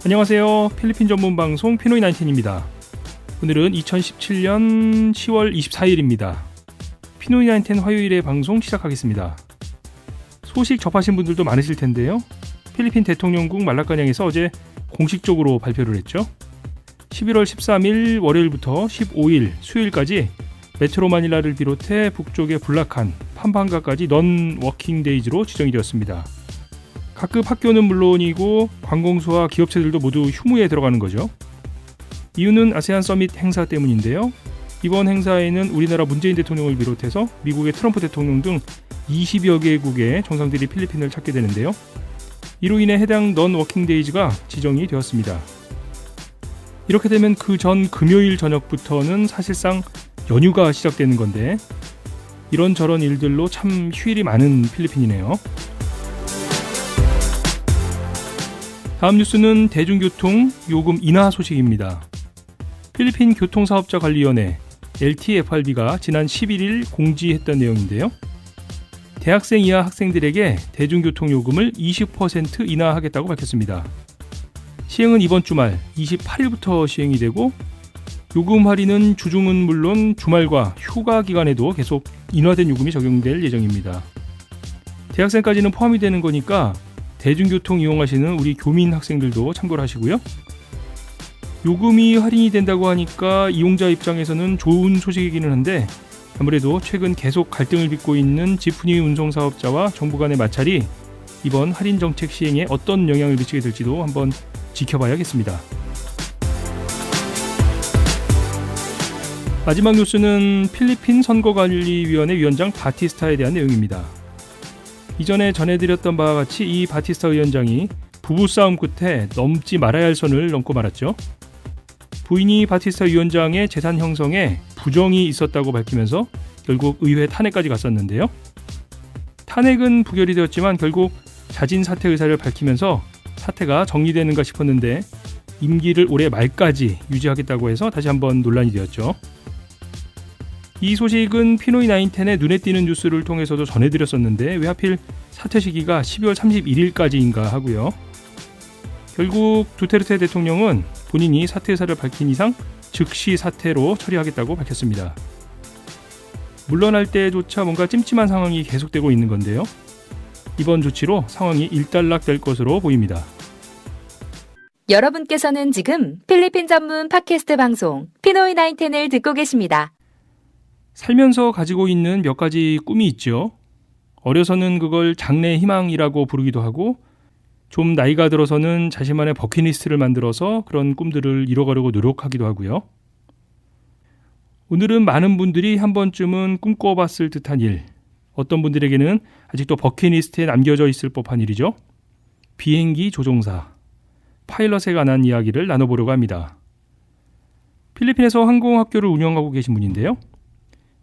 안녕하세요. 필리핀 전문 방송 피노이19입니다. 오늘은 2017년 10월 24일입니다. 피노이19 화요일에 방송 시작하겠습니다. 소식 접하신 분들도 많으실 텐데요. 필리핀 대통령국 말라카냥에서 어제 공식적으로 발표를 했죠. 11월 13일 월요일부터 15일 수요일까지 메트로 마닐라를 비롯해 북쪽의 불라칸, 팜팡가까지 넌 워킹 데이즈로 지정이 되었습니다. 각급 학교는 물론이고 관공서와 기업체들도 모두 휴무에 들어가는 거죠. 이유는 아세안 서밋 행사 때문인데요. 이번 행사에는 우리나라 문재인 대통령을 비롯해서 미국의 트럼프 대통령 등 20여 개국의 정상들이 필리핀을 찾게 되는데요. 이로 인해 해당 넌 워킹 데이즈가 지정이 되었습니다. 이렇게 되면 그 전 금요일 저녁부터는 사실상 연휴가 시작되는 건데 이런저런 일들로 참 휴일이 많은 필리핀이네요. 다음 뉴스는 대중교통 요금 인하 소식입니다. 필리핀 교통사업자관리위원회 LTFRB가 지난 11일 공지했던 내용인데요. 대학생 이하 학생들에게 대중교통 요금을 20% 인하하겠다고 밝혔습니다. 시행은 이번 주말 28일부터 시행이 되고 요금 할인은 주중은 물론 주말과 휴가 기간에도 계속 인하된 요금이 적용될 예정입니다. 대학생까지는 포함이 되는 거니까 대중교통 이용하시는 우리 교민 학생들도 참고를 하시고요. 요금이 할인이 된다고 하니까 이용자 입장에서는 좋은 소식이기는 한데 아무래도 최근 계속 갈등을 빚고 있는 지프니 운송 사업자와 정부 간의 마찰이 이번 할인 정책 시행에 어떤 영향을 미치게 될지도 한번 지켜봐야겠습니다. 마지막 뉴스는 필리핀 선거관리위원회 위원장 바티스타에 대한 내용입니다. 이전에 전해드렸던 바와 같이 이 바티스타 위원장이 부부싸움 끝에 넘지 말아야 할 선을 넘고 말았죠. 부인이 바티스타 위원장의 재산 형성에 부정이 있었다고 밝히면서 결국 의회 탄핵까지 갔었는데요. 탄핵은 부결이 되었지만 결국 자진 사퇴 의사를 밝히면서 사태가 정리되는가 싶었는데 임기를 올해 말까지 유지하겠다고 해서 다시 한번 논란이 되었죠. 이 소식은 피노이19의 눈에 띄는 뉴스를 통해서도 전해드렸었는데 왜 하필 사퇴 시기가 12월 31일까지인가 하고요. 결국 두테르테 대통령은 본인이 사퇴 의사를 밝힌 이상 즉시 사퇴로 처리하겠다고 밝혔습니다. 물러날 때조차 뭔가 찜찜한 상황이 계속되고 있는 건데요. 이번 조치로 상황이 일단락될 것으로 보입니다. 여러분께서는 지금 필리핀 전문 팟캐스트 방송 피노이19을 듣고 계십니다. 살면서 가지고 있는 몇 가지 꿈이 있죠. 어려서는 그걸 장래 희망이라고 부르기도 하고 좀 나이가 들어서는 자신만의 버킷리스트를 만들어서 그런 꿈들을 이뤄가려고 노력하기도 하고요. 오늘은 많은 분들이 한 번쯤은 꿈꿔봤을 듯한 일, 어떤 분들에게는 아직도 버킷리스트에 남겨져 있을 법한 일이죠. 비행기 조종사, 파일럿에 관한 이야기를 나눠보려고 합니다. 필리핀에서 항공학교를 운영하고 계신 분인데요.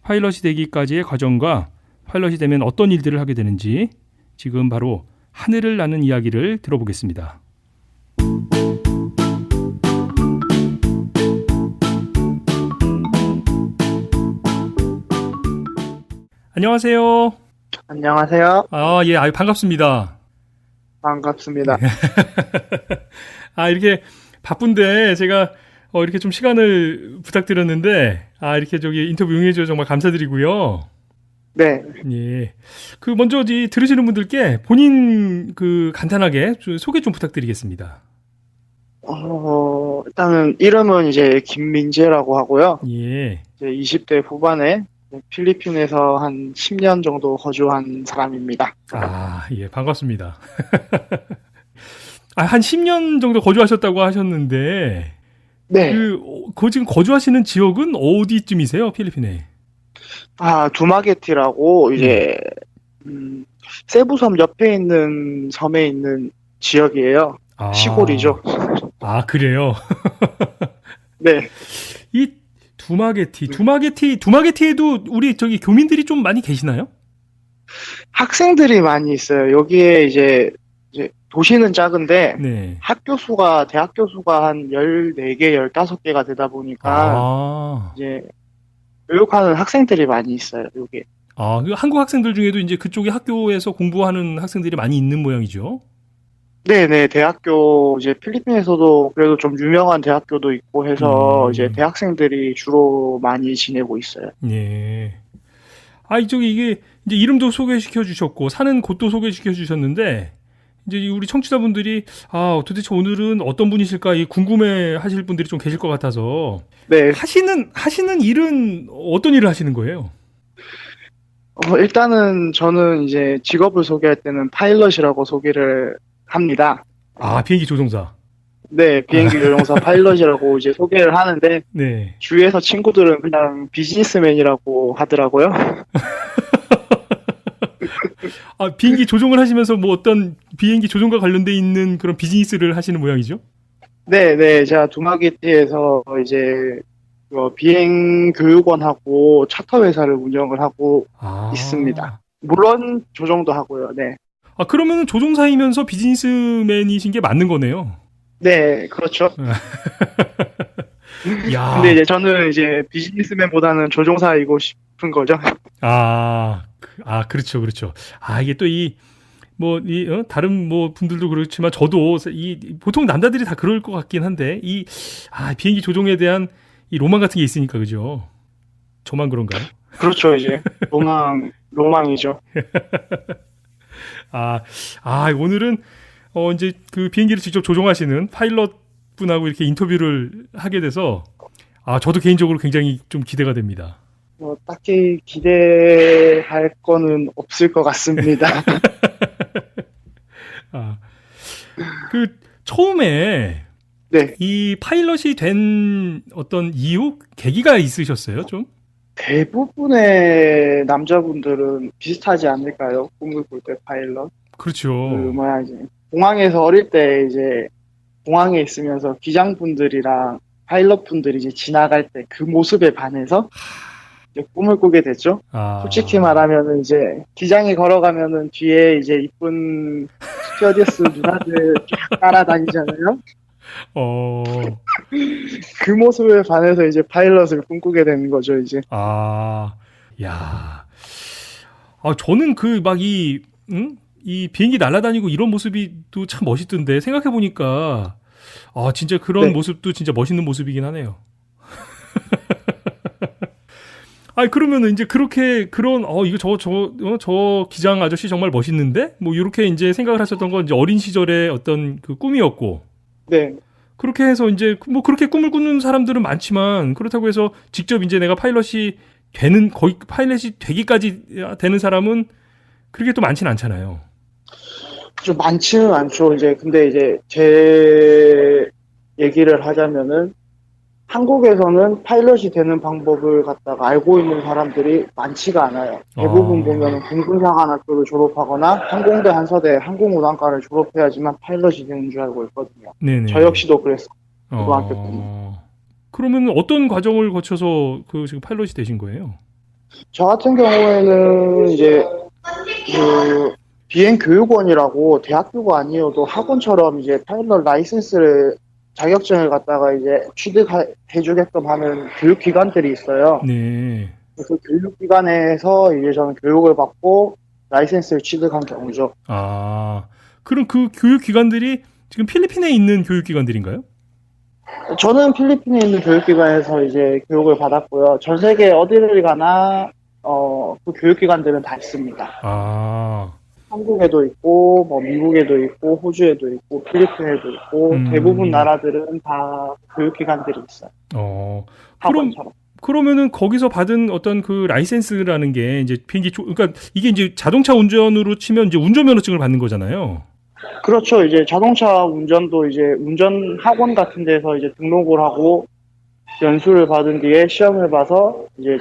파일럿이 되기까지의 과정과 파일럿이 되면 어떤 일들을 하게 되는지 지금 바로 하늘을 나는 이야기를 들어보겠습니다. 안녕하세요. 안녕하세요. 예, 반갑습니다. 반갑습니다. 이렇게 바쁜데 제가 이렇게 좀 시간을 부탁드렸는데, 이렇게 인터뷰 응해주셔서 정말 감사드리고요. 네. 예. 먼저 들으시는 분들께 본인 간단하게 소개 좀 부탁드리겠습니다. 일단은 이름은 이제 김민재라고 하고요. 예. 이제 20대 후반에 필리핀에서 한 10년 정도 거주한 사람입니다. 예, 반갑습니다. 한 10년 정도 거주하셨다고 하셨는데, 네. 지금 거주하시는 지역은 어디쯤이세요, 필리핀에? 두마게티라고 이제 세부섬 옆에 있는 섬에 있는 지역이에요. 시골이죠. 그래요? 네. 이 두마게티에도 우리 교민들이 좀 많이 계시나요? 학생들이 많이 있어요. 여기에 이제 도시는 작은데 네. 대학교 수가 한 14개, 15개가 되다 보니까 이제 교육하는 학생들이 많이 있어요, 여기. 한국 학생들 중에도 이제 그쪽의 학교에서 공부하는 학생들이 많이 있는 모양이죠? 네네, 대학교, 이제 필리핀에서도 그래도 좀 유명한 대학교도 있고 해서 이제 대학생들이 주로 많이 지내고 있어요. 예. 아, 이쪽에 이게 이제 이름도 소개시켜 주셨고 사는 곳도 소개시켜 주셨는데 이제 우리 청취자분들이 아, 도대체 오늘은 어떤 분이실까 이 궁금해 하실 분들이 좀 계실 것 같아서 네, 하시는 일은 어떤 일을 하시는 거예요? 일단은 저는 이제 직업을 소개할 때는 파일럿이라고 소개를 합니다. 아, 비행기 조종사. 네, 비행기 조종사 파일럿이라고 이제 소개를 하는데 네. 주위에서 친구들은 그냥 비즈니스맨이라고 하더라고요. 아, 비행기 조종을 하시면서 뭐 어떤 비행기 조종과 관련돼 있는 그런 비즈니스를 하시는 모양이죠? 네, 네, 제가 두마기티에서 이제 비행 교육원하고 차터 회사를 운영을 하고 아. 있습니다. 물론 조종도 하고요. 네. 아, 그러면 조종사이면서 비즈니스맨이신 게 맞는 거네요. 네, 그렇죠. 야. 근데 이제 저는 이제 비즈니스맨보다는 조종사이고 싶은 거죠. 그렇죠, 그렇죠. 아, 이게 또 다른 뭐 분들도 그렇지만 저도 보통 남자들이 다 그럴 것 같긴 한데 비행기 조종에 대한 이 로망 같은 게 있으니까 그죠? 저만 그런가요? 그렇죠, 이제 로망이죠. 오늘은 이제 그 비행기를 직접 조종하시는 파일럿 분하고 이렇게 인터뷰를 하게 돼서 저도 개인적으로 굉장히 좀 기대가 됩니다. 딱히 기대할 거는 없을 것 같습니다. 그 처음에 네, 이 파일럿이 된 어떤 이유, 계기가 있으셨어요, 좀? 대부분의 남자분들은 비슷하지 않을까요? 꿈을 꿀 때 파일럿. 그렇죠. 이제 공항에서 어릴 때 이제 공항에 있으면서 기장분들이랑 파일럿분들이 이제 지나갈 때 그 모습에 반해서 이제 꿈을 꾸게 됐죠. 솔직히 말하면은 이제 기장이 걸어가면은 뒤에 이제 이쁜 스튜어디스 누나들 쫙 따라다니잖아요. 그 모습에 반해서 이제 파일럿을 꿈꾸게 되는 거죠, 이제. 저는 이 비행기 날아다니고 이런 모습이 또 참 멋있던데 생각해 보니까 진짜 그런 네. 모습도 진짜 멋있는 모습이긴 하네요. 그러면은 이제 그렇게 저 기장 아저씨 정말 멋있는데 뭐 이렇게 이제 생각을 하셨던 건 이제 어린 시절의 어떤 그 꿈이었고. 네. 그렇게 해서 이제 뭐 그렇게 꿈을 꾸는 사람들은 많지만 그렇다고 해서 직접 이제 내가 파일럿이 되기까지 되는 사람은 그렇게 또 많지는 않잖아요. 좀 많지는 않죠. 근데 이제 제 얘기를 하자면은 한국에서는 파일럿이 되는 방법을 갖다가 알고 있는 사람들이 많지가 않아요. 대부분 보면은 공군사관학교를 졸업하거나 항공대 한서대 항공운항과를 졸업해야지만 파일럿이 되는 줄 알고 있거든요. 네네. 저 역시도 그랬어요. 고등학교 때는. 그러면 어떤 과정을 거쳐서 지금 파일럿이 되신 거예요? 저 같은 경우에는 이제 비행교육원이라고 대학교가 아니어도 학원처럼 이제 파일럿 라이센스를 자격증을 갖다가 이제 취득해주게끔 하는 교육기관들이 있어요. 네. 그 교육기관에서 이제 저는 교육을 받고 라이센스를 취득한 경우죠. 그럼 그 교육기관들이 지금 필리핀에 있는 교육기관들인가요? 저는 필리핀에 있는 교육기관에서 이제 교육을 받았고요. 전 세계 어디를 가나 그 교육기관들은 다 있습니다. 한국에도 있고, 뭐 미국에도 있고, 호주에도 있고, 필리핀에도 있고, 대부분 나라들은 다 교육기관들이 있어요. 학원처럼. 그러면은 거기서 받은 어떤 그 라이센스라는 게 이제 그러니까 이게 이제 자동차 운전으로 치면 이제 운전면허증을 받는 거잖아요. 그렇죠. 이제 자동차 운전도 이제 운전 학원 같은 데서 이제 등록을 하고 연수를 받은 뒤에 시험을 봐서 이제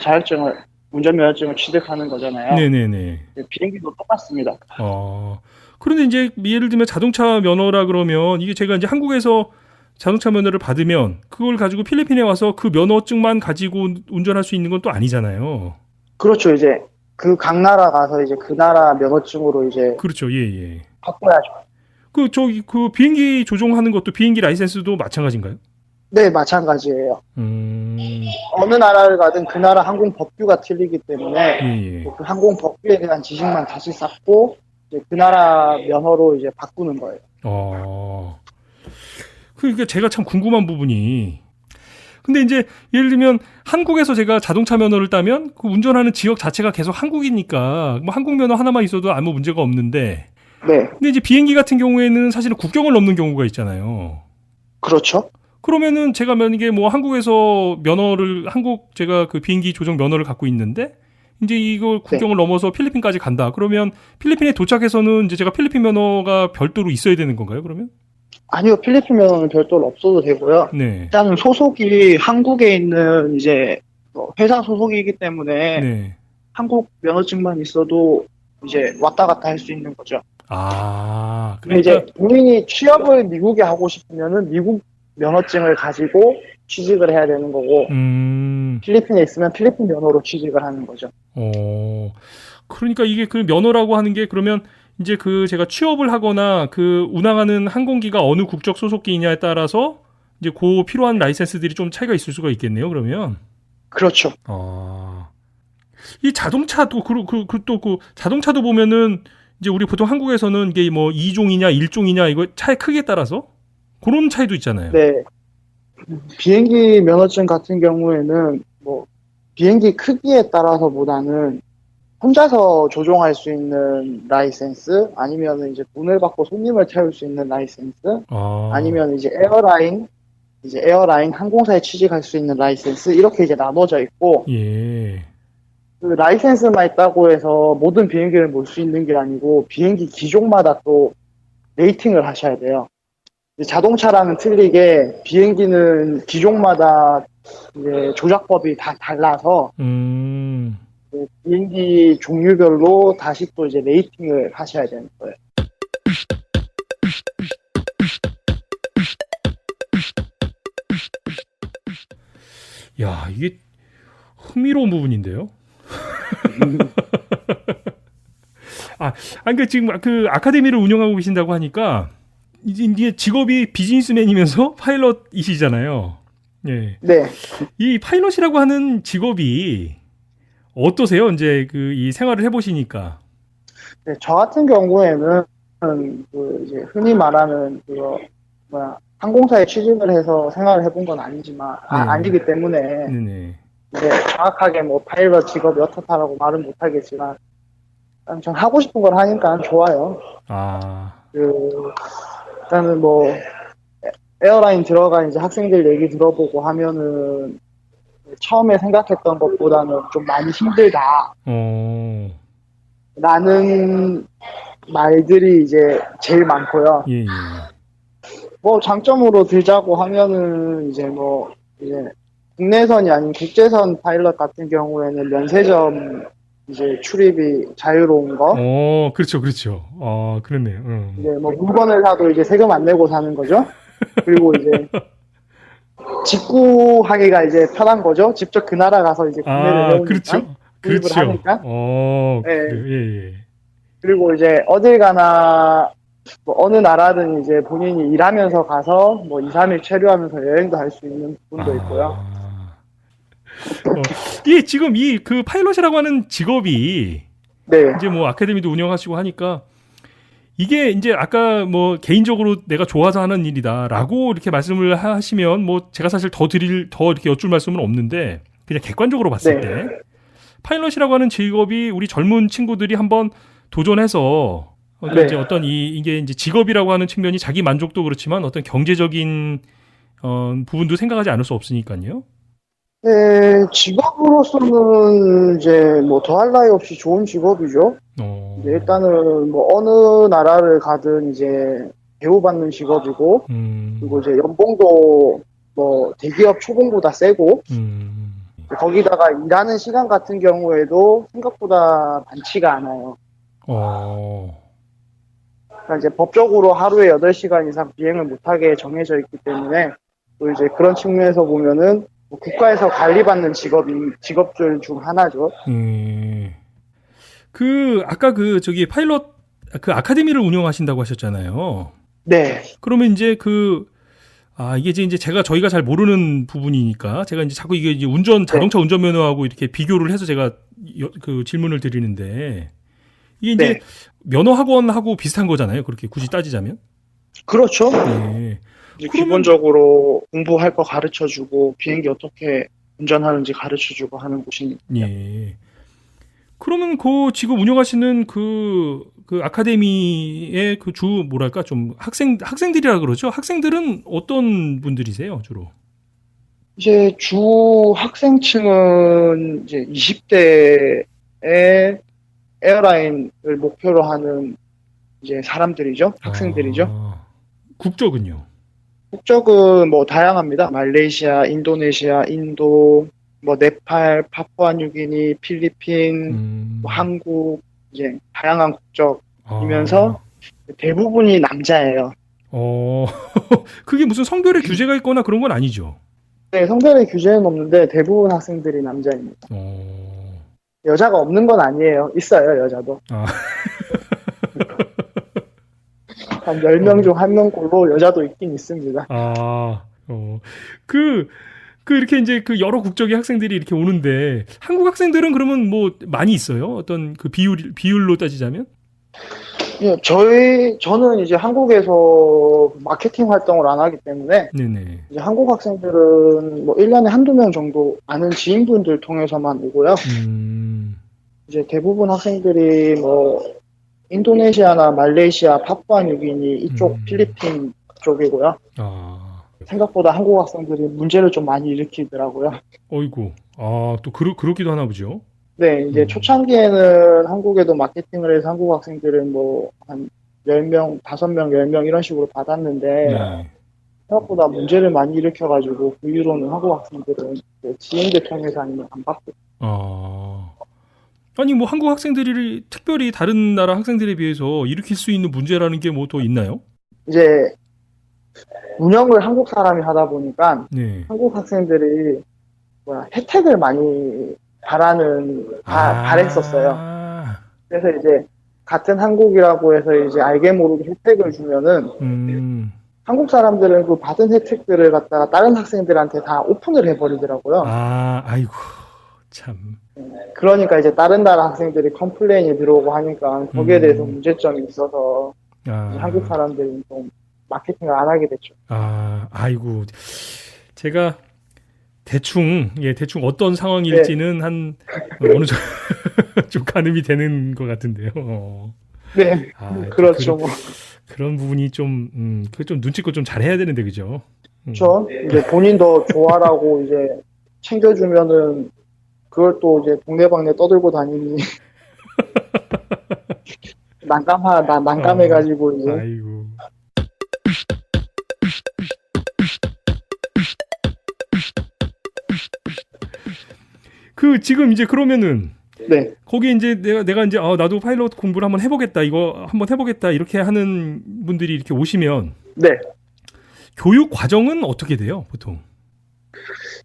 운전면허증을 취득하는 거잖아요. 네네네. 비행기도 똑같습니다. 그런데 이제 예를 들면 자동차 면허라 그러면 이게 제가 이제 한국에서 자동차 면허를 받으면 그걸 가지고 필리핀에 와서 그 면허증만 가지고 운전할 수 있는 건 또 아니잖아요. 그렇죠. 이제 각 나라 가서 이제 그 나라 면허증으로 이제 그렇죠. 예. 바꿔야죠. 그 비행기 조종하는 것도 비행기 라이센스도 마찬가지인가요? 네, 마찬가지예요. 어느 나라를 가든 그 나라 항공 법규가 틀리기 때문에 그 항공 법규에 대한 지식만 다시 쌓고 이제 그 나라 면허로 이제 바꾸는 거예요. 그러니까 제가 참 궁금한 부분이, 근데 이제 예를 들면 한국에서 제가 자동차 면허를 따면 그 운전하는 지역 자체가 계속 한국이니까 뭐 한국 면허 하나만 있어도 아무 문제가 없는데, 네, 근데 이제 비행기 같은 경우에는 사실은 국경을 넘는 경우가 있잖아요. 그렇죠. 그러면은 제가 만약에 뭐 한국에서 한국 제가 그 비행기 조종 면허를 갖고 있는데 이제 이걸 국경을 넘어서 필리핀까지 간다. 그러면 필리핀에 도착해서는 이제 제가 필리핀 면허가 별도로 있어야 되는 건가요, 그러면? 아니요, 필리핀 면허는 별도로 없어도 되고요. 네. 일단은 소속이 한국에 있는 이제 회사 소속이기 때문에 네. 한국 면허증만 있어도 이제 왔다 갔다 할 수 있는 거죠. 근데 그러니까 이제 본인이 취업을 미국에 하고 싶으면은 미국 면허증을 가지고 취직을 해야 되는 거고, 필리핀에 있으면 필리핀 면허로 취직을 하는 거죠. 그러니까 이게 그 면허라고 하는 게 그러면 이제 그 제가 취업을 하거나 그 운항하는 항공기가 어느 국적 소속기냐에 따라서 이제 그 필요한 라이센스들이 좀 차이가 있을 수가 있겠네요, 그러면. 그렇죠. 이 자동차도 또 그 자동차도 보면은 이제 우리 보통 한국에서는 이게 뭐 2종이냐 1종이냐 이거 차의 크기에 따라서 그런 차이도 있잖아요. 네. 비행기 면허증 같은 경우에는 뭐 비행기 크기에 따라서보다는 혼자서 조종할 수 있는 라이센스, 아니면 이제 돈을 받고 손님을 태울 수 있는 라이센스, 아니면 이제 에어라인 항공사에 취직할 수 있는 라이센스, 이렇게 이제 나눠져 있고, 예. 그 라이센스만 있다고 해서 모든 비행기를 몰 수 있는 게 아니고 비행기 기종마다 또 레이팅을 하셔야 돼요. 자동차랑은 틀리게 비행기는 기종마다 이제 조작법이 다 달라서 비행기 종류별로 다시 또 이제 레이팅을 하셔야 되는 거예요. 야, 이게 흥미로운 부분인데요. 그러니까 지금 그 아카데미를 운영하고 계신다고 하니까 이게 직업이 비즈니스맨이면서 파일럿이시잖아요. 예. 네. 이 파일럿이라고 하는 직업이 어떠세요? 이제 그 이 생활을 해보시니까. 네, 저 같은 경우에는 그 이제 흔히 말하는 항공사에 취직을 해서 생활을 해본 건 아니지만 아니기 때문에 네네. 이제 정확하게 뭐 파일럿 직업이 어떻다라고 말은 못하겠지만 전 하고 싶은 걸 하니까 좋아요. 일단은 뭐 에어라인 들어간 이제 학생들 얘기 들어보고 하면은 처음에 생각했던 것보다는 좀 많이 힘들다. 라는 말들이 이제 제일 많고요. 예. 뭐 장점으로 들자고 하면은 이제 국내선이 아닌 국제선 파일럿 같은 경우에는 면세점 이제 출입이 자유로운 거. 그렇죠. 그렇네요. 이제 뭐 물건을 사도 이제 세금 안 내고 사는 거죠. 그리고 이제 직구하기가 이제 편한 거죠. 직접 그 나라 가서 이제 구매를 해오니까. 그렇죠. 하니까. 네. 예. 그리고 이제 어딜 가나 뭐 어느 나라든 이제 본인이 일하면서 가서 뭐 2, 3일 체류하면서 여행도 할 수 있는 부분도 있고요. 이 지금 이 그 파일럿이라고 하는 직업이 네. 이제 뭐 아카데미도 운영하시고 하니까 이게 이제 아까 뭐 개인적으로 내가 좋아서 하는 일이다라고 이렇게 말씀을 하시면 뭐 제가 사실 더 이렇게 여쭐 말씀은 없는데 그냥 객관적으로 봤을 때 파일럿이라고 하는 직업이 우리 젊은 친구들이 한번 도전해서 이제 어떤 이게 이제 직업이라고 하는 측면이 자기 만족도 그렇지만 어떤 경제적인 부분도 생각하지 않을 수 없으니까요. 네, 직업으로서는 이제 뭐 더할 나위 없이 좋은 직업이죠. 일단은 뭐 어느 나라를 가든 이제 대우받는 직업이고, 그리고 이제 연봉도 뭐 대기업 초봉보다 세고, 거기다가 일하는 시간 같은 경우에도 생각보다 많지가 않아요. 그러니까 이제 법적으로 하루에 8시간 이상 비행을 못하게 정해져 있기 때문에 또 이제 그런 측면에서 보면은 국가에서 관리받는 직업들 중 하나죠. 아까 저기 파일럿 그 아카데미를 운영하신다고 하셨잖아요. 네. 그러면 이제 이게 이제 저희가 잘 모르는 부분이니까 제가 이제 자꾸 이게 이제 자동차 운전면허하고 이렇게 비교를 해서 제가 그 질문을 드리는데 이게 이제 면허학원하고 비슷한 거잖아요. 그렇게 굳이 따지자면. 그렇죠. 네. 이제 그러면 기본적으로 공부할 거 가르쳐주고 비행기 어떻게 운전하는지 가르쳐주고 하는 곳이니까. 예. 그러면 그 지금 운영하시는 그 아카데미의 그 주 뭐랄까 좀 학생들이라 그러죠? 학생들은 어떤 분들이세요, 주로? 이제 주 학생층은 이제 20대의 에어라인을 목표로 하는 이제 사람들이죠. 학생들이죠. 아, 국적은요? 국적은 뭐 다양합니다. 말레이시아, 인도네시아, 인도, 뭐 네팔, 파푸아뉴기니, 필리핀, 뭐 한국 이제 다양한 국적이면서 아, 대부분이 남자예요. 어, 그게 무슨 성별의 규제가 있거나 그런 건 아니죠? 네, 성별의 규제는 없는데 대부분 학생들이 남자입니다. 어, 여자가 없는 건 아니에요. 있어요, 여자도. 아, 한 10명 중 1명꼴로 여자도 있긴 있습니다. 아, 그, 이렇게 이제 그 여러 국적의 학생들이 이렇게 오는데, 한국 학생들은 그러면 뭐 많이 있어요? 어떤 그 비율로 따지자면? 예, 저는 이제 한국에서 마케팅 활동을 안 하기 때문에 네네. 이제 한국 학생들은 뭐 1년에 한두 명 정도 아는 지인분들 통해서만 오고요. 이제 대부분 학생들이 뭐 인도네시아나 말레이시아, 파푸아뉴기니 이쪽 필리핀 쪽이고요. 아, 생각보다 한국 학생들이 문제를 좀 많이 일으키더라고요. 어이구. 아, 또 그렇기도 하나 보죠. 네, 이제 초창기에는 한국에도 마케팅을 해서 한국 학생들은 뭐 한 10명, 5명, 10명 이런 식으로 받았는데 네. 생각보다 문제를 많이 일으켜가지고 그 이후로는 한국 학생들은 이제 지인들 통해서 아니면 안 받고. 아. 아니, 뭐 한국 학생들이 특별히 다른 나라 학생들에 비해서 일으킬 수 있는 문제라는 게 뭐 더 있나요? 이제 운영을 한국 사람이 하다 보니까 네. 한국 학생들이 혜택을 많이 바랬었어요. 그래서 이제 같은 한국이라고 해서 이제 알게 모르게 혜택을 주면은 한국 사람들은 그 받은 혜택들을 갖다가 다른 학생들한테 다 오픈을 해버리더라고요. 아, 아이고, 참. 그러니까 이제 다른 나라 학생들이 컴플레인이 들어오고 하니까 거기에 대해서 문제점이 있어서 아, 한국 사람들이 좀 마케팅을 안 하게 됐죠. 아, 아이고. 제가 대충 어떤 상황일지는 한 어느 정도 좀 가늠이 되는 것 같은데요. 네, 아, 그렇죠. 그런 부분이 그거 좀 눈치껏 좀 잘해야 되는데, 그죠? 그렇죠. 이제 본인도 좋아라고 이제 챙겨주면은 그걸 또 이제 동네방네 떠들고 다니니 난감해가지고 이제. 아이고. 그 지금 이제 그러면은 네, 거기 이제 내가 이제 나도 파일럿 공부를 한번 해보겠다, 이거 한번 해보겠다 이렇게 하는 분들이 이렇게 오시면 네. 교육 과정은 어떻게 돼요, 보통?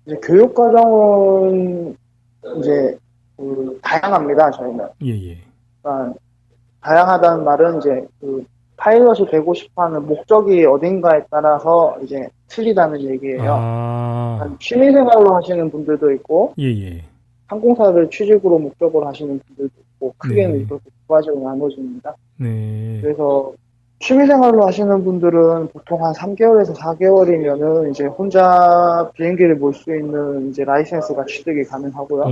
이제 교육 과정은 이제 다양합니다. 저희는. 예. 그러니까 다양하다는 말은 이제 그 파일럿이 되고 싶어하는 목적이 어딘가에 따라서 이제 틀리다는 얘기예요. 아, 취미생활로 하시는 분들도 있고 예. 항공사를 취직으로 목적으로 하시는 분들도 있고 크게는 네. 그렇게 두 가지로 나눠집니다. 네. 그래서 취미생활로 하시는 분들은 보통 한 3개월에서 4개월이면은 이제 혼자 비행기를 몰 수 있는 이제 라이센스가 취득이 가능하고요.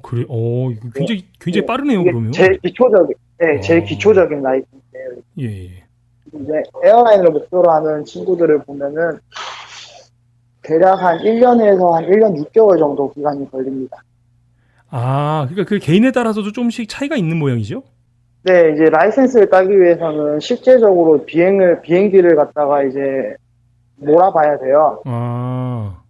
그래. 이거 굉장히 네. 빠르네요, 이게 그러면. 제일 기초적인 라이센스예요. 예. 이제 에어라인을 목표로 하는 친구들을 보면은 대략 한 1년에서 한 1년 6개월 정도 기간이 걸립니다. 아, 그러니까 그 개인에 따라서도 조금씩 차이가 있는 모양이죠? 네, 이제 라이센스를 따기 위해서는 실제적으로 비행기를 갖다가 이제 몰아봐야 돼요. 아,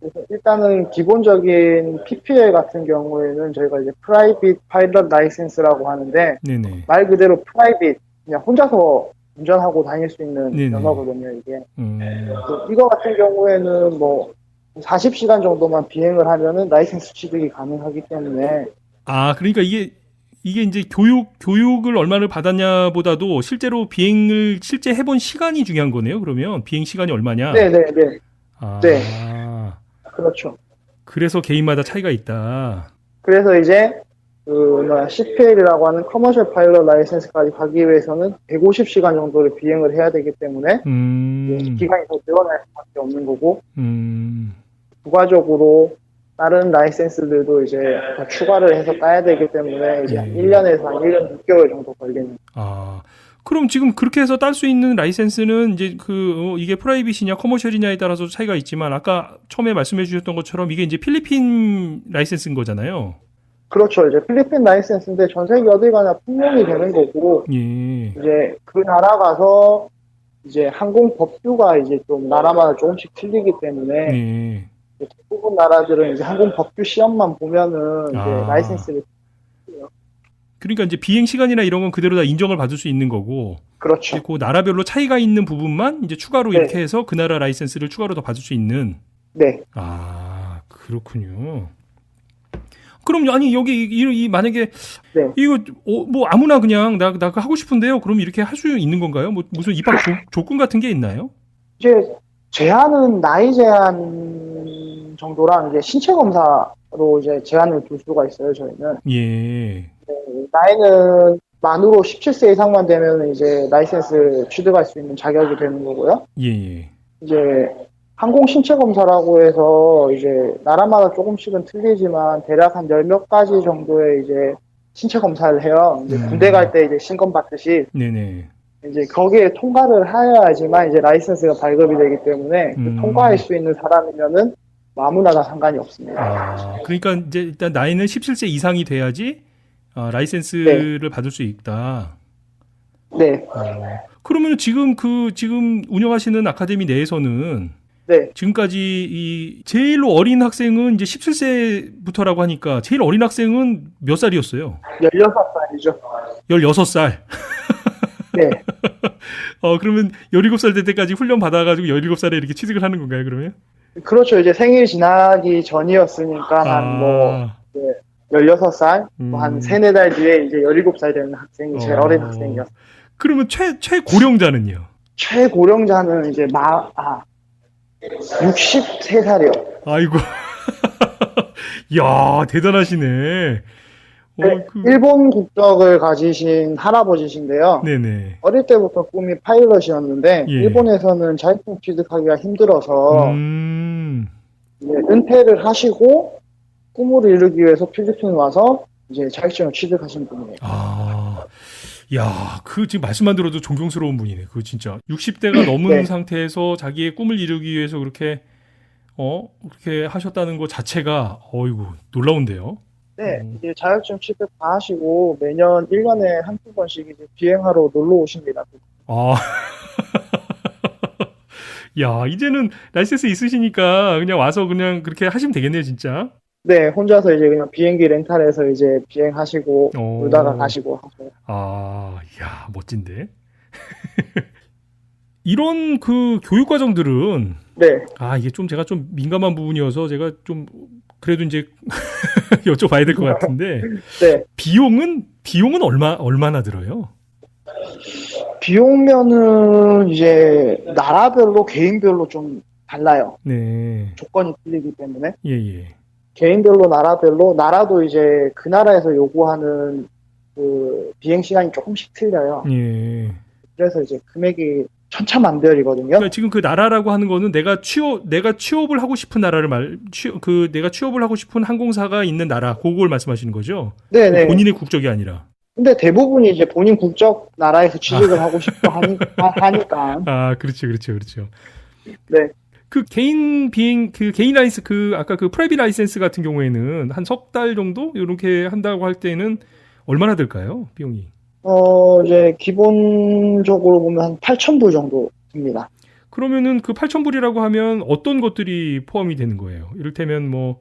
그래서 일단은 기본적인 PPL 같은 경우에는 저희가 이제 프라이빗 파일럿 라이센스라고 하는데 네네. 말 그대로 프라이빗 그냥 혼자서 운전하고 다닐 수 있는 네네. 면허거든요, 이게. 그래서 이거 같은 경우에는 뭐 40시간 정도만 비행을 하면은 라이센스 취득이 가능하기 때문에. 아, 그러니까 이게 이제 교육을 얼마를 받았냐보다도 실제로 비행을 실제 해본 시간이 중요한 거네요. 그러면 비행 시간이 얼마냐? 네네네. 아, 네. 그렇죠. 그래서 개인마다 차이가 있다. 그래서 이제 CPL이라고 하는 커머셜 파일럿 라이센스까지 가기 위해서는 150시간 정도를 비행을 해야 되기 때문에 기간이 더 늘어날 수밖에 없는 거고, 부가적으로 다른 라이센스들도 이제 더 추가를 해서 따야 되기 때문에 이제 한 1년에서 한 1년 6개월 정도 걸리는. 그럼 지금 그렇게 해서 딸 수 있는 라이센스는 이제 이게 프라이빗이냐 커머셜이냐에 따라서 차이가 있지만 아까 처음에 말씀해 주셨던 것처럼 이게 이제 필리핀 라이센스인 거잖아요. 그렇죠. 이제 필리핀 라이센스인데 전 세계 어디 가나 통용이 되는 거고, 이제 그 나라 가서 이제 항공 법규가 이제 좀 나라마다 조금씩 틀리기 때문에 대부분 나라들은 이제 항공 법규 시험만 보면은 이제 라이센스를. 그러니까 이제 비행 시간이나 이런 건 그대로 다 인정을 받을 수 있는 거고. 그렇죠. 그 나라별로 차이가 있는 부분만 이제 추가로 이렇게 해서 그 나라 라이센스를 추가로 더 받을 수 있는. 네. 그렇군요. 그럼 아니 여기 만약에 이거 뭐 아무나 그냥 나 하고 싶은데요. 그럼 이렇게 할 수 있는 건가요? 뭐 무슨 입학 조건 같은 게 있나요? 이제 제한은 나이 제한 정도랑 이제 신체 검사로 이제 제한을 둘 수가 있어요. 저희는. 나이는 만으로 17세 이상만 되면 이제 라이센스 취득할 수 있는 자격이 되는 거고요. 이제 항공 신체 검사라고 해서 이제 나라마다 조금씩은 틀리지만 대략 한 10몇 가지 정도의 이제 신체 검사를 해요. 이제 군대 갈 때 이제 신검 받듯이. 이제 거기에 통과를 해야지만 이제 라이센스가 발급이 되기 때문에 그 통과할 수 있는 사람이면은 아무나 다 상관이 없습니다. 그러니까 이제 일단 나이는 17세 이상이 돼야지 라이센스를 받을 수 있다. 네. 그러면 지금 운영하시는 아카데미 내에서는 지금까지 제일로 어린 학생은 이제 17세부터라고 하니까 제일 어린 학생은 몇 살이었어요? 16살이죠. 16살. 네. 그러면 17살 될 때까지 훈련 받아가지고 17살에 이렇게 취직을 하는 건가요, 그러면? 그렇죠. 이제 생일 지나기 전이었으니까 한 16살, 한 3, 4달 뒤에 이제 17살 되는 학생이 제일 어린 학생이었어요. 그러면 최고령자는요? 최고령자는 이제 63살이요. 아이고. 이야, 대단하시네. 일본 국적을 가지신 할아버지신데요. 어릴 때부터 꿈이 파일럿이었는데 일본에서는 자격증 취득하기가 힘들어서 이제 은퇴를 하시고 꿈을 이루기 위해서 필리핀 와서 이제 자격증을 취득하신 분이에요. 야, 지금 말씀만 들어도 존경스러운 분이네. 진짜 60대가 넘은 상태에서 자기의 꿈을 이루기 위해서 그렇게 하셨다는 것 자체가 어이구 놀라운데요. 이제 자격증 취득 다 하시고 매년 1년에 한두 번씩 이제 비행하러 놀러 오십니다. 야, 이제는 라이센스 있으시니까 그냥 와서 그냥 그렇게 하시면 되겠네요, 진짜. 네, 혼자서 이제 그냥 비행기 렌탈해서 이제 비행하시고 놀다가 가시고 하세요. 야, 멋진데. 이런 교육 과정들은 이게 좀 제가 좀 민감한 부분이어서 제가 좀 그래도 이제 여쭤봐야 될 것 같은데 비용은 얼마나 들어요? 비용면은 이제 나라별로 개인별로 좀 달라요. 조건이 틀리기 때문에. 개인별로 나라별로 나라도 이제 그 나라에서 요구하는 그 비행 시간이 조금씩 틀려요. 그래서 이제 금액이 천차만별이거든요. 그러니까 지금 그 나라라고 하는 거는 내가 취업을 하고 싶은 나라를 내가 취업을 하고 싶은 항공사가 있는 나라, 그걸 말씀하시는 거죠? 본인의 국적이 아니라. 근데 대부분이 이제 본인 국적 나라에서 취직을 하고 싶어 하니까. 그렇죠. 네. 개인 라이센스, 아까 프라이빗 라이센스 같은 경우에는 한 석 달 정도? 이렇게 한다고 할 때는 얼마나 들까요? 비용이? 이제 기본적으로 보면 한 8,000불 정도 듭니다. 그러면은 그 8,000불이라고 하면 어떤 것들이 포함이 되는 거예요? 이를테면 뭐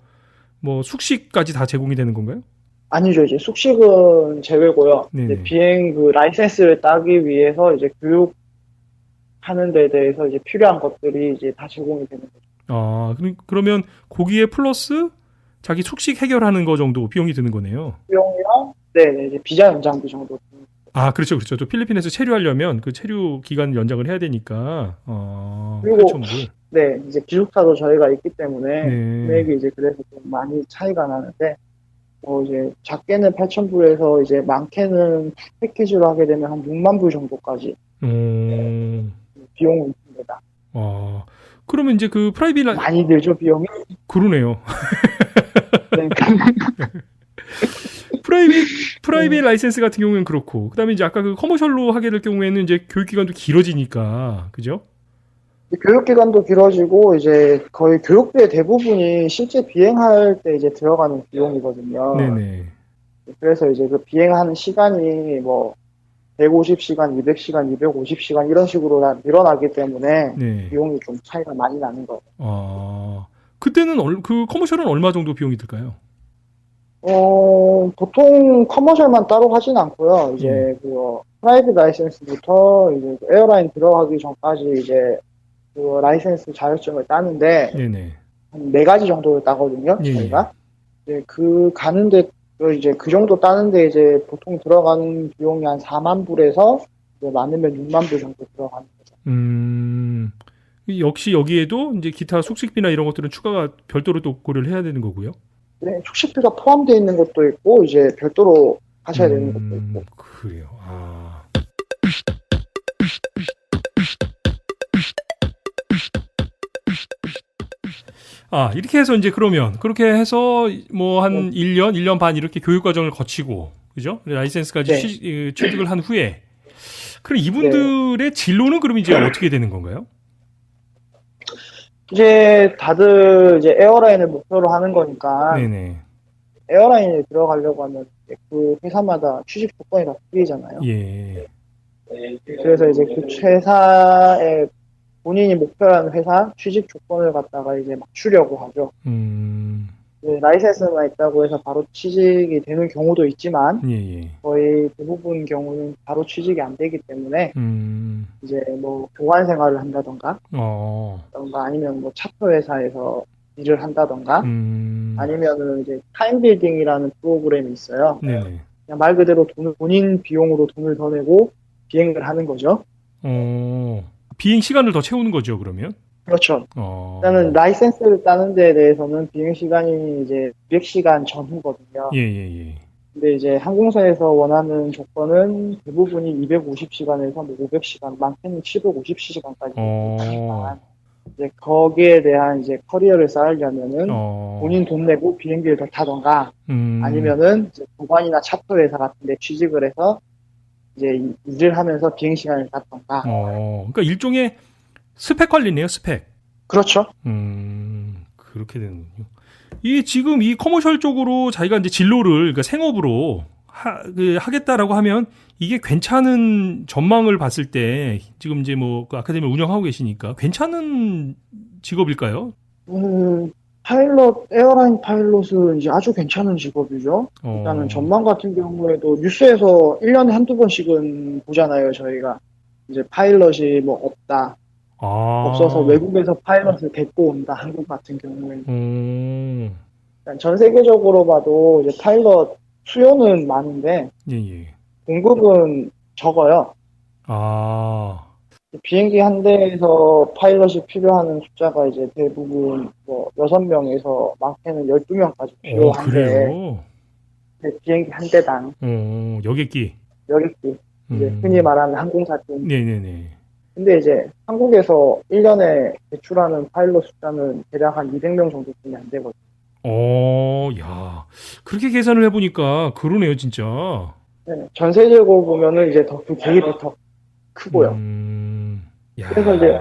숙식까지 다 제공이 되는 건가요? 아니죠. 이제 숙식은 제외고요. 이제 비행 라이센스를 따기 위해서 이제 교육하는 데 대해서 이제 필요한 것들이 이제 다 제공이 되는 거죠. 그러면 거기에 플러스 자기 숙식 해결하는 거 정도 비용이 드는 거네요. 비용이랑 이제 비자 연장비 정도. 그렇죠. 또 필리핀에서 체류하려면 그 체류 기간 연장을 해야 되니까. 그리고 8,000불. 이제 기숙사도 저희가 있기 때문에 금액이 이제 그래서 좀 많이 차이가 나는데 이제 작게는 8,000불에서 이제 많게는 패키지로 하게 되면 한 6만 불 정도까지 비용이 있습니다. 그러면 이제 그 많이 들죠, 비용이? 그러네요. 네. 프라이빗 라이센스 같은 경우에는 그렇고, 그다음에 이제 아까 그 커머셜로 하게 될 경우에는 이제 교육 기간도 길어지니까, 그죠? 교육 기간도 길어지고 이제 거의 교육비의 대부분이 실제 비행할 때 이제 들어가는 비용이거든요. 네네. 그래서 이제 그 비행하는 시간이 뭐 150시간, 200시간, 250시간 이런 식으로 다 늘어나기 때문에 네. 비용이 좀 차이가 많이 나는 거예요. 그때는 그 커머셜은 얼마 정도 비용이 들까요? 보통 커머셜만 따로 하진 않고요. 이제 그 프라이빗 라이센스부터 이제 그 에어라인 들어가기 전까지 이제 그 라이센스 자격증을 따는데 네네. 한 4가지 정도를 따거든요. 예. 저희가. 이제 그 가는데 이제 그 정도 따는데 이제 보통 들어가는 비용이 한 4만 불에서 이제 많으면 6만 불 정도 들어가는 거죠. 역시 여기에도 이제 기타 숙식비나 이런 것들은 추가가 별도로 또 고려를 해야 되는 거고요. 네, 숙식비가 포함되어 있는 것도 있고 이제 별도로 하셔야 되는 것도 있고. 그래요. 이렇게 해서 이제 그러면 그렇게 해서 뭐 한 1년, 1년 반 이렇게 교육 과정을 거치고, 그죠? 라이센스까지 네. 취득을 한 후에 그럼 이분들의 진로는 그럼 이제 어떻게 되는 건가요? 이제 다들 이제 에어라인을 목표로 하는 거니까 네네. 에어라인에 들어가려고 하면 그 회사마다 취직 조건이 다 틀리잖아요. 예. 그래서 이제 그 회사에 본인이 목표라는 회사 취직 조건을 갖다가 이제 맞추려고 하죠. 이제 라이센스만 있다고 해서 바로 취직이 되는 경우도 있지만 예. 거의 대부분 경우는 바로 취직이 안 되기 때문에 이제 뭐 교환 생활을 한다던가 아니면 뭐 차표 회사에서 일을 한다던가 아니면은 이제 타임 빌딩이라는 프로그램이 있어요. 네네. 그냥 말 그대로 본인 비용으로 돈을 더 내고 비행을 하는 거죠. 비행 시간을 더 채우는 거죠, 그러면? 그렇죠. 일단은 라이센스를 따는 데에 대해서는 비행 시간이 이제 200시간 전후거든요. 예. 근데 이제 항공사에서 원하는 조건은 대부분이 250시간에서 뭐 500시간, 많게는 750시간까지 하니까 이제 거기에 대한 이제 커리어를 쌓으려면은 본인 돈 내고 비행기를 더 타던가 아니면은 이제 보관이나 차표 회사 같은 데 취직을 해서 이제 일을 하면서 비행 시간을 땄던가. 그러니까 일종의 스펙 관리네요, 스펙. 그렇죠. 그렇게 되는군요. 이 지금 이 커머셜 쪽으로 자기가 이제 진로를 그러니까 생업으로 하겠다라고 하면 이게 괜찮은 전망을 봤을 때 지금 이제 뭐 그 아카데미를 운영하고 계시니까 괜찮은 직업일까요? 에어라인 파일럿은 이제 아주 괜찮은 직업이죠. 일단은 전망 같은 경우에도 뉴스에서 1년에 한두 번씩은 보잖아요, 저희가. 이제 파일럿이 뭐 없다. 없어서 외국에서 파일럿을 데리고 온다, 한국 같은 경우에는. 전 세계적으로 봐도 이제 파일럿 수요는 많은데, 공급은 적어요. 비행기 한 대에서 파일럿이 필요한 숫자가 이제 대부분 뭐 6명에서 많게는 12명까지 필요한데, 비행기 한 대당. 여객기. 이제 흔히 말하는 항공사팀. 네네네. 근데 이제 한국에서 1년에 배출하는 파일럿 숫자는 대략 한 200명 정도뿐이 안 되거든요. 야, 그렇게 계산을 해보니까 그러네요, 진짜. 네, 전 세계적으로 보면은 이제 그 계획이 더 크고요. 그래서 이제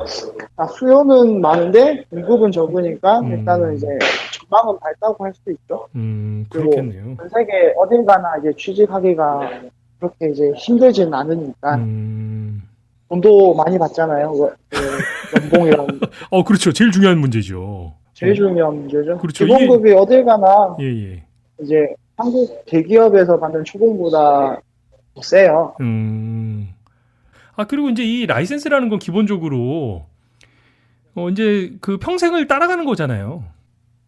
수요는 많은데 공급은 적으니까 일단은 이제 전망은 밝다고 할 수도 있죠. 그렇겠네요. 전 세계 어딜 가나 이제 취직하기가 그렇게 이제 힘들지는 않으니까. 돈도 많이 받잖아요. 연봉이랑. 그렇죠. 제일 중요한 문제죠. 제일 중요한 문제죠. 그렇죠. 기본급이 어딜 가나 이제 한국 대기업에서 받는 초봉보다 더 세요. 그리고 이제 이 라이센스라는 건 기본적으로 이제 그 평생을 따라가는 거잖아요.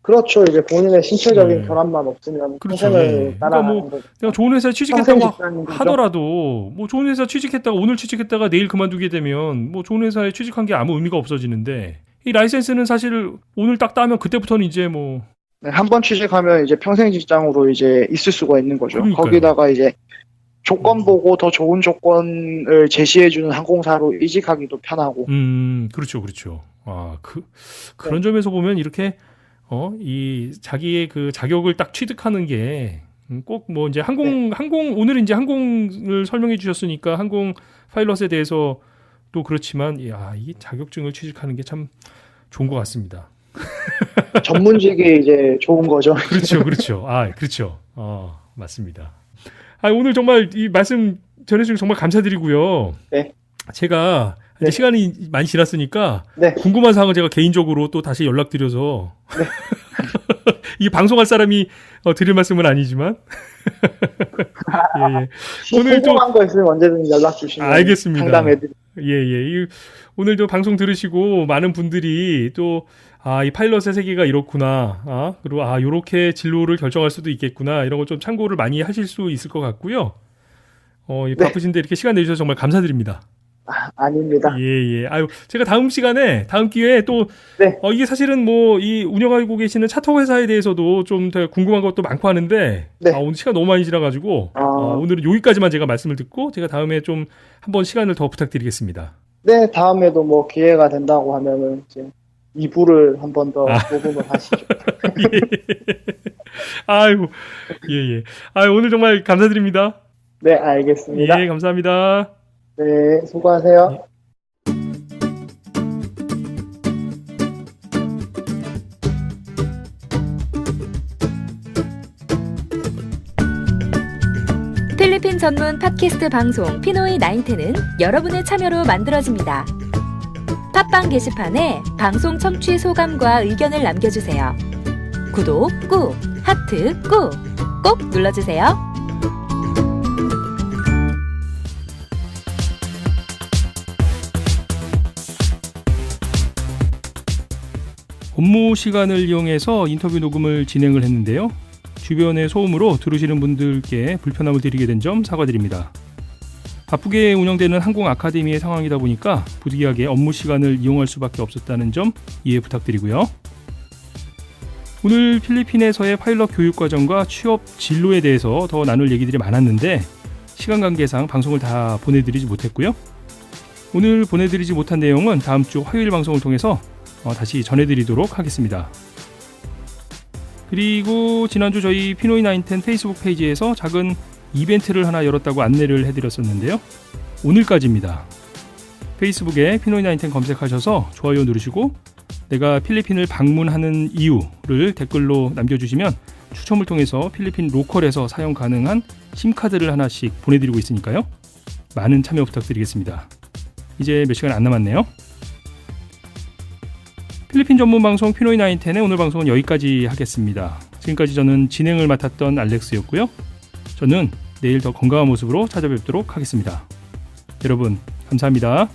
그렇죠. 이제 본인의 신체적인 결함만 없으면 그렇죠. 평생을 따라가는 거죠. 내가 좋은 회사에 취직했다고 하더라도 뭐 좋은 회사 취직했다가 오늘 취직했다가 내일 그만두게 되면 뭐 좋은 회사에 취직한 게 아무 의미가 없어지는데 이 라이센스는 사실 오늘 딱 따면 그때부터는 이제 뭐 네, 한 번 취직하면 이제 평생 직장으로 이제 있을 수가 있는 거죠. 그러니까요. 거기다가 이제 조건 보고 더 좋은 조건을 제시해주는 항공사로 이직하기도 편하고. 그렇죠, 그렇죠. 그런 점에서 보면 이렇게 이 자기의 그 자격을 딱 취득하는 게 꼭 뭐 이제 항공 오늘 이제 항공을 설명해 주셨으니까 항공 파일럿에 대해서 또 그렇지만 이 자격증을 취득하는 게 참 좋은 것 같습니다. 전문직이 이제 좋은 거죠. 그렇죠, 그렇죠. 그렇죠. 맞습니다. 오늘 정말 이 말씀 전해주셔서 정말 감사드리고요. 네. 제가 이제 네. 시간이 많이 지났으니까 네. 궁금한 사항을 제가 개인적으로 또 다시 연락드려서 네. 이 방송할 사람이 드릴 말씀은 아니지만 예. 오늘 궁금한 거 있으면 언제든 연락 주시면 알겠습니다. 상담해드릴게요. 예. 오늘도 방송 들으시고 많은 분들이 또 이 파일럿의 세계가 이렇구나. 그리고 요렇게 진로를 결정할 수도 있겠구나. 이런 걸 좀 참고를 많이 하실 수 있을 것 같고요. 바쁘신데 이렇게 시간 내주셔서 정말 감사드립니다. 아닙니다. 예. 제가 다음 기회에 또, 네. 이게 사실은 뭐, 이 운영하고 계시는 차터 회사에 대해서도 좀 더 궁금한 것도 많고 하는데, 네. 오늘 시간 너무 많이 지나가지고, 오늘은 여기까지만 제가 말씀을 듣고, 제가 다음에 좀 한번 시간을 더 부탁드리겠습니다. 네, 다음에도 뭐 기회가 된다고 하면은 이제 2부를 한 번 더 녹음을 하시죠. 예. 오늘 정말 감사드립니다. 네, 알겠습니다. 예, 감사합니다. 네, 수고하세요. 필리핀 전문 팟캐스트 방송 피노이 나인텐은 여러분의 참여로 만들어집니다. 팟빵 게시판에 방송 청취 소감과 의견을 남겨주세요. 구독 꾹, 하트 꾹 눌러주세요. 업무 시간을 이용해서 인터뷰 녹음을 진행을 했는데요. 주변의 소음으로 들으시는 분들께 불편함을 드리게 된 점 사과드립니다. 바쁘게 운영되는 항공 아카데미의 상황이다 보니까 부득이하게 업무 시간을 이용할 수밖에 없었다는 점 이해 부탁드리고요. 오늘 필리핀에서의 파일럿 교육 과정과 취업 진로에 대해서 더 나눌 얘기들이 많았는데 시간 관계상 방송을 다 보내드리지 못했고요. 오늘 보내드리지 못한 내용은 다음 주 화요일 방송을 통해서 다시 전해드리도록 하겠습니다. 그리고 지난주 저희 피노이 나인텐 페이스북 페이지에서 작은 이벤트를 하나 열었다고 안내를 해드렸었는데요. 오늘까지입니다. 페이스북에 피노이 나인텐 검색하셔서 좋아요 누르시고 내가 필리핀을 방문하는 이유를 댓글로 남겨주시면 추첨을 통해서 필리핀 로컬에서 사용 가능한 심카드를 하나씩 보내드리고 있으니까요. 많은 참여 부탁드리겠습니다. 이제 몇 시간 안 남았네요. 필리핀 전문 방송 피노이 나인텐의 오늘 방송은 여기까지 하겠습니다. 지금까지 저는 진행을 맡았던 알렉스였고요. 저는 내일 더 건강한 모습으로 찾아뵙도록 하겠습니다. 여러분 감사합니다.